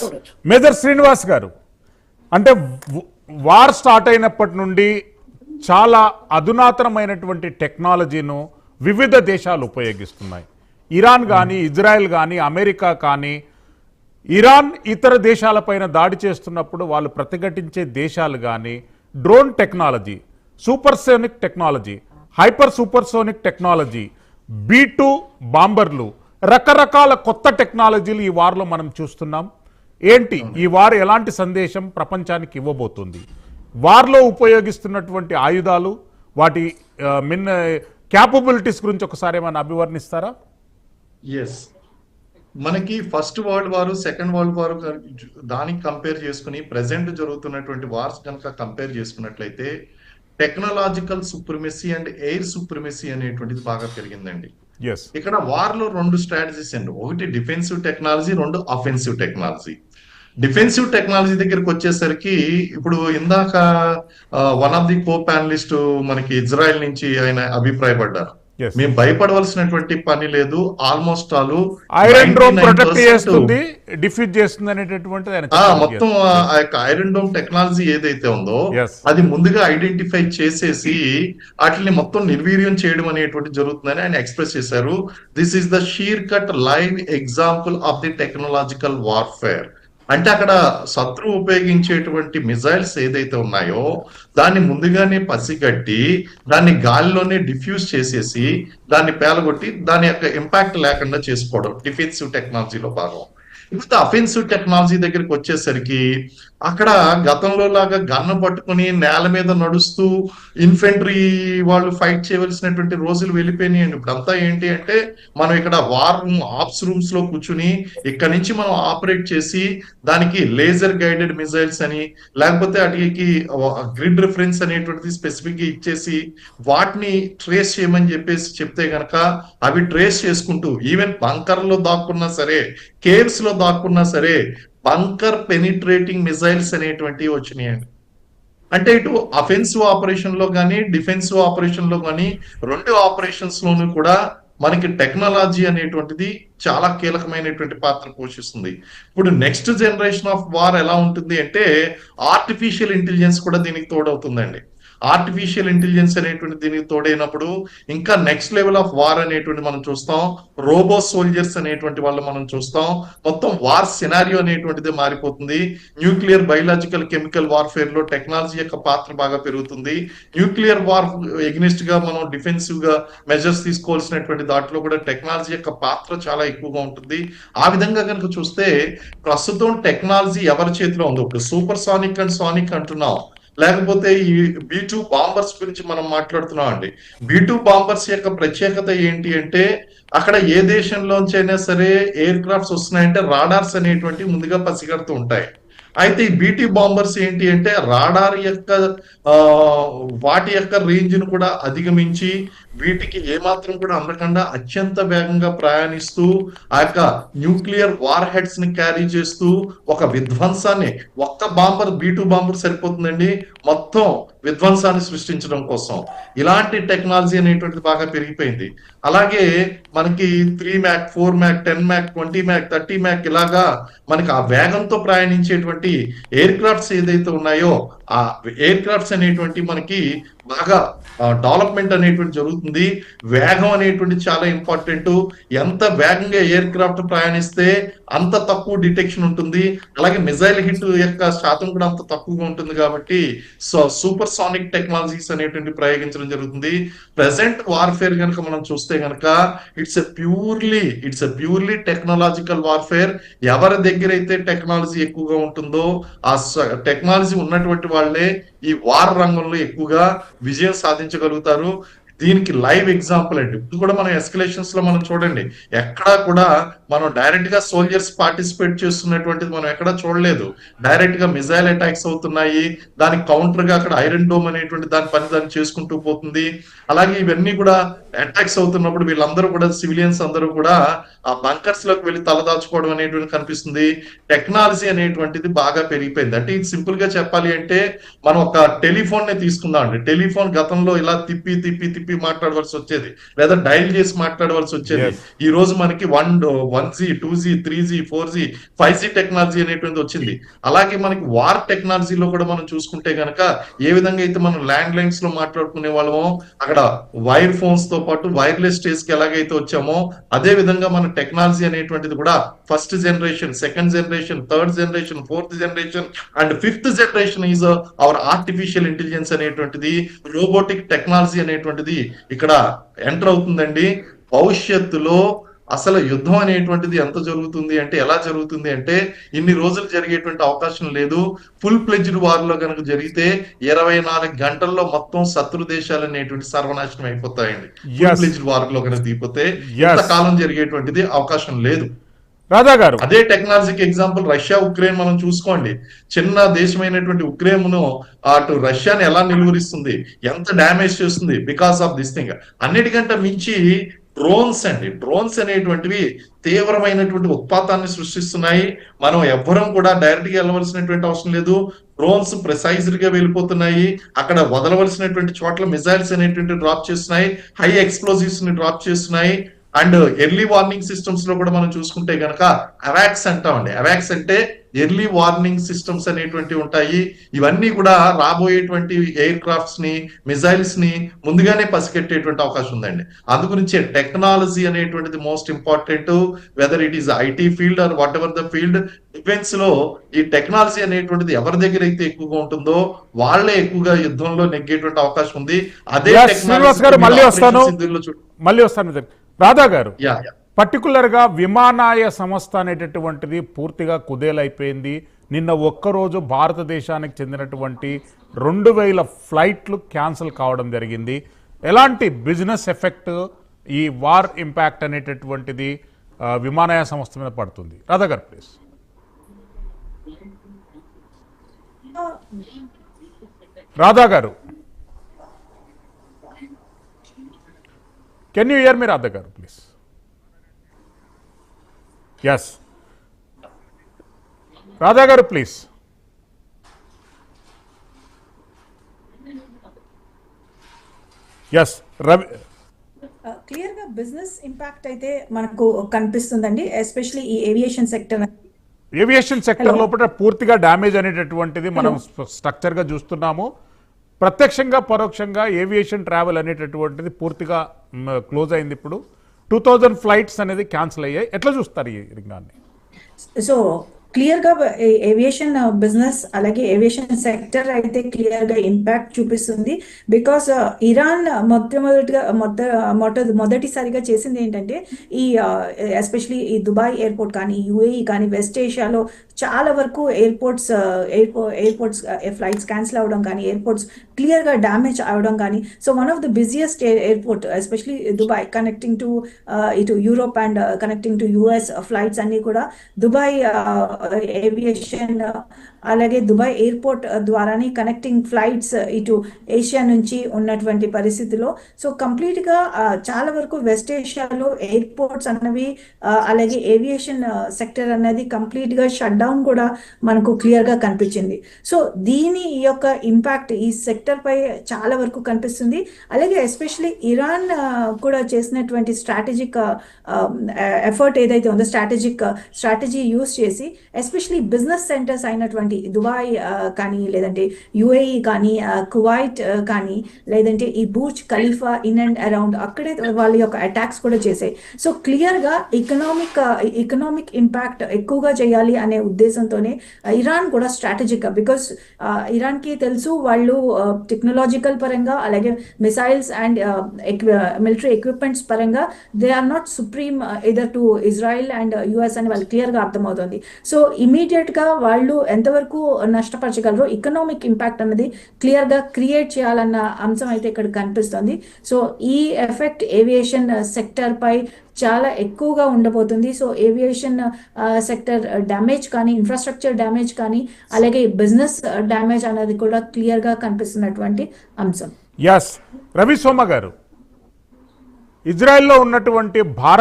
చూడొచ్చు. మేజర్ శ్రీనివాస్ గారు, అంటే వార్ స్టార్ట్ అయినప్పటి నుండి చాలా అధునాతనమైనటువంటి టెక్నాలజీను వివిధ దేశాలు ఉపయోగిస్తున్నాయి. ఇరాన్ కానీ, ఇజ్రాయెల్ కానీ, అమెరికా కానీ, ఇరాన్ ఇతర దేశాలపైన దాడి చేస్తున్నప్పుడు వాళ్ళు ప్రతిఘటించే దేశాలు కానీ drone technology, supersonic technology, hyper supersonic technology, B2 బాంబర్లు, రకరకాల కొత్త టెక్నాలజీలు ఈ వార్లో మనం చూస్తున్నాం. ఏంటి ఈ వార్ ఎలాంటి సందేశం ప్రపంచానికి ఇవ్వబోతుంది? వార్లో ఉపయోగిస్తున్నటువంటి ఆయుధాలు, వాటి క్యాపబిలిటీస్ గురించి ఒకసారి ఏమైనా అభివర్ణిస్తారా? ఎస్, మనకి first world war, second world war దానికి కంపేర్ చేసుకుని ప్రెసెంట్ జరుగుతున్నటువంటి వార్స్ కనుక కంపేర్ చేసుకున్నట్లయితే technological supremacy and air supremacy అనేటువంటిది బాగా పెరిగిందండి. ఇక్కడ వార్ లో రెండు స్ట్రాటజీస్ అండి. ఒకటి డిఫెన్సివ్ టెక్నాలజీ, రెండు అఫెన్సివ్ టెక్నాలజీ. డిఫెన్సివ్ టెక్నాలజీ దగ్గరికి వచ్చేసరికి ఇప్పుడు ఇందాక one of the co panellist మనకి ఇజ్రాయెల్ నుంచి ఆయన అభిప్రాయపడ్డారు, మేము భయపడవలసినటువంటి పని లేదు, almost all iron dome protect చేస్తుంది, డిఫ్యూజ్ చేస్తుంది అనేటటువంటిది మొత్తం ఆ యొక్క ఐరన్ డోమ్ టెక్నాలజీ ఏదైతే ఉందో అది ముందుగా ఐడెంటిఫై చేసేసి వాటిని మొత్తం నిర్వీర్యం చేయడం అనేటువంటి జరుగుతుందని ఆయన ఎక్స్ప్రెస్ చేశారు. This is the shear cut live example of the technological warfare. అంటే అక్కడ శత్రువు ఉపయోగించేటువంటి మిజైల్స్ ఏదైతే ఉన్నాయో దాన్ని ముందుగానే పసిగట్టి దాన్ని గాలిలోనే డిఫ్యూజ్ చేసేసి దాన్ని పేలగొట్టి దాని యొక్క ఇంపాక్ట్ లేకుండా చేసుకోవడం డిఫెన్సివ్ టెక్నాలజీలో భాగం. ఇప్పుడు అఫెన్సివ్ టెక్నాలజీ దగ్గరికి వచ్చేసరికి అక్కడ గతంలో లాగా గన్ను పట్టుకుని నేల మీద నడుస్తూ ఇన్ఫెంట్రీ వాళ్ళు ఫైట్ చేయవలసినటువంటి రోజులు వెళ్ళిపోయినాయండి. ఇప్పుడు అంతా ఏంటి అంటే మనం ఇక్కడ వార్ రూమ్, ఆప్స్ రూమ్స్ లో కూర్చుని ఇక్కడ నుంచి మనం ఆపరేట్ చేసి దానికి లేజర్ గైడెడ్ మిజైల్స్ అని లేకపోతే వాటికి గ్రిడ్ రిఫరెన్స్ అనేటువంటిది స్పెసిఫిక్ గా ఇచ్చేసి వాటిని ట్రేస్ చేయమని చెప్పేసి చెప్తే గనక అవి ట్రేస్ చేసుకుంటూ ఈవెన్ బంకర్ లో దాక్కున్నా సరే, కేవ్స్ లో దాక్కున్నా సరే బంకర్ పెనిట్రేటింగ్ మిజైల్స్ అనేటువంటివి వచ్చినాయండి. అంటే ఇటు అఫెన్సివ్ ఆపరేషన్ లో కానీ డిఫెన్సివ్ ఆపరేషన్ లో కానీ రెండు ఆపరేషన్స్ లోనూ కూడా మనకి టెక్నాలజీ అనేటువంటిది చాలా కీలకమైనటువంటి పాత్ర పోషిస్తుంది. ఇప్పుడు నెక్స్ట్ జనరేషన్ ఆఫ్ వార్ ఎలా ఉంటుంది అంటే ఆర్టిఫిషియల్ ఇంటెలిజెన్స్ కూడా దీనికి తోడవుతుందండి. ఆర్టిఫిషియల్ ఇంటెలిజెన్స్ అనేటువంటి దీనికి తోడైనప్పుడు ఇంకా నెక్స్ట్ లెవెల్ ఆఫ్ వార్ అనేటువంటి మనం చూస్తాం. రోబో సోల్జర్స్ అనేటువంటి వాళ్ళు మనం చూస్తాం. మొత్తం వార్ సినారియో అనేటువంటిది మారిపోతుంది. న్యూక్లియర్, బయలాజికల్, కెమికల్ వార్ఫేర్ లో టెక్నాలజీ యొక్క పాత్ర బాగా పెరుగుతుంది. న్యూక్లియర్ వార్ ఎగ్నిస్ట్ గా మనం డిఫెన్సివ్ గా మెజర్స్ తీసుకోవాల్సినటువంటి దాంట్లో కూడా టెక్నాలజీ యొక్క పాత్ర చాలా ఎక్కువగా ఉంటుంది. ఆ విధంగా కనుక చూస్తే ప్రస్తుతం టెక్నాలజీ ఎవరి చేతిలో ఉంది? ఒక సూపర్ సానిక్ అండ్ సానిక్ అంటున్నాం, లేకపోతే ఈ B2 బాంబర్స్ గురించి మనం మాట్లాడుతున్నాం అండి. B2 బాంబర్స్ యొక్క ప్రత్యేకత ఏంటి అంటే అక్కడ ఏ దేశంలోంచైనా సరే ఎయిర్ క్రాఫ్ట్స్ వస్తున్నాయంటే రాడార్స్ అనేటువంటి ముందుగా పసిగడుతూ ఉంటాయి. అయితే ఈ B2 బాంబర్స్ ఏంటి అంటే రాడార్ యొక్క వాటి యొక్క రేంజ్ ను కూడా అధిగమించి వీటికి ఏమాత్రం కూడా అందకుండా అత్యంత వేగంగా ప్రయాణిస్తూ ఆ యొక్క న్యూక్లియర్ వార్ హెడ్స్ ని క్యారీ చేస్తూ ఒక విధ్వంసాన్ని, ఒక్క బాంబర్ B2 బాంబర్ సరిపోతుందండి మొత్తం విధ్వంసాన్ని సృష్టించడం కోసం. ఇలాంటి టెక్నాలజీ అనేటువంటిది బాగా పెరిగిపోయింది. అలాగే మనకి 3 Mach, 4 Mach, 10 Mach, 20 Mach, 30 Mach ఇలాగా మనకి ఆ వేగంతో ప్రయాణించేటువంటి ఎయిర్ క్రాఫ్ట్స్ ఏదైతే ఉన్నాయో ఆ ఎయిర్ క్రాఫ్ట్స్ అనేటువంటి మనకి బాగా డెవలప్మెంట్ అనేటువంటి జరుగుతుంది. వేగం అనేటువంటి చాలా ఇంపార్టెంట్. ఎంత వేగంగా ఎయిర్ క్రాఫ్ట్ ప్రయాణిస్తే అంత తక్కువ డిటెక్షన్ ఉంటుంది. అలాగే మిజైల్ హిట్ యొక్క శాతం కూడా అంత తక్కువగా ఉంటుంది. కాబట్టి సూపర్ సానిక్ టెక్నాలజీస్ అనేటువంటి ప్రయోగించడం జరుగుతుంది. ప్రెసెంట్ వార్ఫేర్ కనుక మనం చూస్తే కనుక it's a purely technological warfare. ఎవరి దగ్గర అయితే టెక్నాలజీ ఎక్కువగా ఉంటుందో ఆ టెక్నాలజీ ఉన్నటువంటి వాళ్ళే ఈ వార్ రంగంలో ఎక్కువగా విజయం సాధించగలుగుతారు. దీనికి లైవ్ ఎగ్జాంపుల్ అండి. ఇప్పుడు కూడా మనం ఎస్కలేషన్స్ లో మనం చూడండి, ఎక్కడా కూడా మనం డైరెక్ట్ గా సోల్జర్స్ పార్టిసిపేట్ చేస్తున్నటువంటిది మనం ఎక్కడా చూడలేదు. డైరెక్ట్ గా మిజైల్ అటాక్స్ అవుతున్నాయి, దానికి కౌంటర్ గా అక్కడ ఐరన్ డోమ్ అనేటువంటి దాని పని దాన్ని చేసుకుంటూ పోతుంది. అలాగే ఇవన్నీ కూడా అటాక్స్ అవుతున్నప్పుడు వీళ్ళందరూ కూడా సివిలియన్స్ అందరూ కూడా ఆ బంకర్స్ లోకి వెళ్ళి తలదాచుకోవడం అనేటువంటి కనిపిస్తుంది. టెక్నాలజీ అనేటువంటిది బాగా పెరిగిపోయింది. అంటే ఇది సింపుల్ గా చెప్పాలి అంటే మనం ఒక టెలిఫోన్ నే తీసుకుందాం అండి. టెలిఫోన్ గతంలో ఇలా తిప్పి మాట్లాడవలసి వచ్చేది, లేదా డైల్ చేసి మాట్లాడవలసి వచ్చేది. ఈ రోజు మనకి 1G 2G 3G 4G 5G technology అనేటువంటిది వచ్చింది. అలాగే మనకి వార్ టెక్నాలజీలో కూడా మనం చూసుకుంటే గనక ఏ విధంగా అయితే మనం ల్యాండ్ లైన్స్ లో మాట్లాడుకునే వాళ్ళమో అక్కడ వైర్ ఫోన్స్ తో పాటు వైర్లెస్ స్టేజ్ కి ఎలాగైతే వచ్చామో అదే విధంగా మన టెక్నాలజీ అనేటువంటిది కూడా first generation, second generation, third generation, fourth generation and fifth generation is our artificial intelligence అనేటువంటిది, రోబోటిక్ టెక్నాలజీ అనేటువంటిది ఇక్కడ ఎంటర్ అవుతుందండి. భవిష్యత్తులో అసలు యుద్ధం అనేటువంటిది ఎంత జరుగుతుంది అంటే, ఎలా జరుగుతుంది అంటే ఇన్ని రోజులు జరిగేటువంటి అవకాశం లేదు. ఫుల్ ప్లెజ్డ్ వార్ లో కనుక జరిగితే 24 గంటల్లో మొత్తం శత్రు దేశాలు అనేటువంటి సర్వనాశనం అయిపోతాయండి. ఫుల్ ప్లెజ్డ్ వార్ లో కనుక దిగిపోతే ఇంతకాలం జరిగేటువంటిది అవకాశం లేదు. రాధా గారు, అదే టెక్నాలజీకి ఎగ్జాంపుల్ రష్యా ఉక్రెయిన్ మనం చూసుకోండి. చిన్న దేశమైనటువంటి ఉక్రెయిన్ అటు రష్యాని ఎలా నిలువరిస్తుంది, ఎంత డ్యామేజ్ చేస్తుంది బికాస్ ఆఫ్ దిస్ థింగ్. అన్నిటికంటే మించి డ్రోన్స్ అండి, డ్రోన్స్ అనేటువంటివి తీవ్రమైనటువంటి ఉత్పాతాన్ని సృష్టిస్తున్నాయి. మనం ఎవ్వరం కూడా డైరెక్ట్ గా వెళ్ళవలసినటువంటి అవసరం లేదు. డ్రోన్స్ ప్రిసైజ్డ్ గా వెళ్ళిపోతున్నాయి. అక్కడ వదలవలసినటువంటి చోట్ల మిజైల్స్ అనేటువంటి డ్రాప్ చేస్తున్నాయి, హై ఎక్స్ప్లోజివ్స్ ని డ్రాప్ చేస్తున్నాయి. అండ్ ఎర్లీ వార్నింగ్ సిస్టమ్స్ లో కూడా మనం చూసుకుంటే గనక అవాక్స్ అంటామండి. అవాక్స్ అంటే ఎర్లీ వార్నింగ్ సిస్టమ్స్ అనేటువంటి ఉంటాయి. ఇవన్నీ కూడా రాబోయేటువంటి ఎయిర్ క్రాఫ్ట్స్ ని, మిజైల్స్ ని ముందుగానే పసిగట్టేటువంటి అవకాశం ఉందండి. అందుగురించి టెక్నాలజీ అనేటువంటిది most important, whether it is IT field or whatever the field. Defence లో ఈ టెక్నాలజీ అనేటువంటిది ఎవరి దగ్గర అయితే ఎక్కువగా ఉంటుందో వాళ్ళే ఎక్కువగా యుద్ధంలో నెగ్గేటువంటి అవకాశం ఉంది. అదే మళ్ళీ వస్తాను రాధా గారు. పర్టికులర్ గా విమానాయ సంస్థ అనేటటువంటిది పూర్తిగా కుదేలైపోయింది. నిన్న ఒక్కరోజు భారతదేశానికి చెందినటువంటి 2000 ఫ్లైట్లు క్యాన్సిల్ కావడం జరిగింది. ఎలాంటి బిజినెస్ ఎఫెక్ట్ ఈ వార్ ఇంపాక్ట్ అనేటటువంటిది విమానాయ సంస్థ మీద పడుతుంది? రాధా గారు ప్లీజ్. రాధా గారు, కెన్ యూ హియర్ మీ రాధా గారు ప్లీజ్? ఎస్ రాధా గారు ప్లీజ్. ఎస్ రవి. క్లియర్ గా బిజినెస్ ఇంపాక్ట్ అయితే మనకు కనిపిస్తుందండి, ఎస్పెషల్లీ ఈ ఏవియేషన్ సెక్టర్. ఏవియేషన్ సెక్టర్ లోపల పూర్తిగా డ్యామేజ్ అనేటటువంటిది మనం స్ట్రక్చర్ గా చూస్తున్నాము. ప్రత్యక్షంగా పరోక్షంగా ఏవియేషన్ ట్రావెల్ అనేటటువంటిది పూర్తిగా క్లోజ్ అయింది. ఇప్పుడు 2000 ఫ్లైట్స్ అనేది క్యాన్సిల్ అయ్యాయి. ఎట్లా చూస్తారు ఈ రంగాన్ని? సో క్లియర్ గా ఏవియేషన్ బిజినెస్ అలాగే ఏవియేషన్ సెక్టర్ అయితే క్లియర్ గా ఇంపాక్ట్ చూపిస్తుంది. బికాస్ ఇరాన్ మొదటిసారిగా చేసింది ఏంటంటే ఈ ఎస్పెషలీ ఈ దుబాయ్ ఎయిర్పోర్ట్ కానీ, యుఏఈ కానీ, వెస్ట్ ఏషియాలో చాలా వరకు ఎయిర్పోర్ట్స్ ఫ్లైట్స్ క్యాన్సిల్ అవ్వడం కానీ, ఎయిర్పోర్ట్స్ క్లియర్ గా డ్యామేజ్ అవ్వడం కానీ. So one of the busiest airport especially Dubai, connecting to ఇటు Europe and connecting to US flights అన్ని కూడా దుబాయ్ ఏవియేషన్ అలాగే దుబాయ్ ఎయిర్పోర్ట్ ద్వారానే కనెక్టింగ్ ఫ్లైట్స్ ఇటు ఏషియా నుంచి ఉన్నటువంటి పరిస్థితిలో. సో కంప్లీట్ గా చాలా వరకు వెస్ట్ ఏషియాలో ఎయిర్పోర్ట్స్ అన్నవి అలాగే ఏవియేషన్ సెక్టర్ అనేది కంప్లీట్ గా షట్ డౌన్ కూడా మనకు క్లియర్ గా కనిపించింది. సో దీని యొక్క ఇంపాక్ట్ ఈ సెక్టర్ పై చాలా వరకు కనిపిస్తుంది. అలాగే ఎస్పెషలీ ఇరాన్ కూడా చేసినటువంటి స్ట్రాటజిక్ ఎఫర్ట్ ఏదైతే ఉందో, స్ట్రాటజీ యూస్ చేసి ఎస్పెషలీ బిజినెస్ సెంటర్స్ అయినటువంటి దుబాయ్ కానీ, లేదంటే యుఏఈ కానీ, కువైట్ కానీ, లేదంటే ఈ Burj Khalifa in and around అక్కడే వాళ్ళ యొక్క అటాక్స్ కూడా చేశాయి. సో క్లియర్ గా ఎకనామిక్ ఇంపాక్ట్ ఎక్కువగా చేయాలి అనే ఉద్దేశంతోనే ఇరాన్ కూడా స్ట్రాటజిక్, బికాస్ ఇరాన్ కి తెలుసు వాళ్ళు టెక్నాలజికల్ పరంగా అలాగే మిసైల్స్ అండ్ మిలిటరీ ఎక్విప్మెంట్స్ పరంగా they are not supreme either to Israel and US అని వాళ్ళు క్లియర్ గా అర్థమవుతుంది. సో ఇమీడియట్ గా వాళ్ళు ఎంతవరకు నష్టపరచగలరో ఎకనామిక్ ఇంపాక్ట్ అనేది క్లియర్ గా క్రియేట్ చేయాలన్న అంశం అయితే ఇక్కడ కనిపిస్తుంది. సో ఈ ఎఫెక్ట్ ఏవియేషన్ సెక్టర్ పై చాలా ఎక్కువగా ఉండబోతుంది. సో ఏవియేషన్ సెక్టర్ డ్యామేజ్ కానీ, ఇన్ఫ్రాస్ట్రక్చర్ డ్యామేజ్ కానీ, అలాగే బిజినెస్ డ్యామేజ్ అనేది కూడా క్లియర్ గా కనిపిస్తున్నటువంటి అంశం. ఎస్ రవి సోమ గారు, ఇజ్రాయెల్లో ఉన్నటువంటి భారత్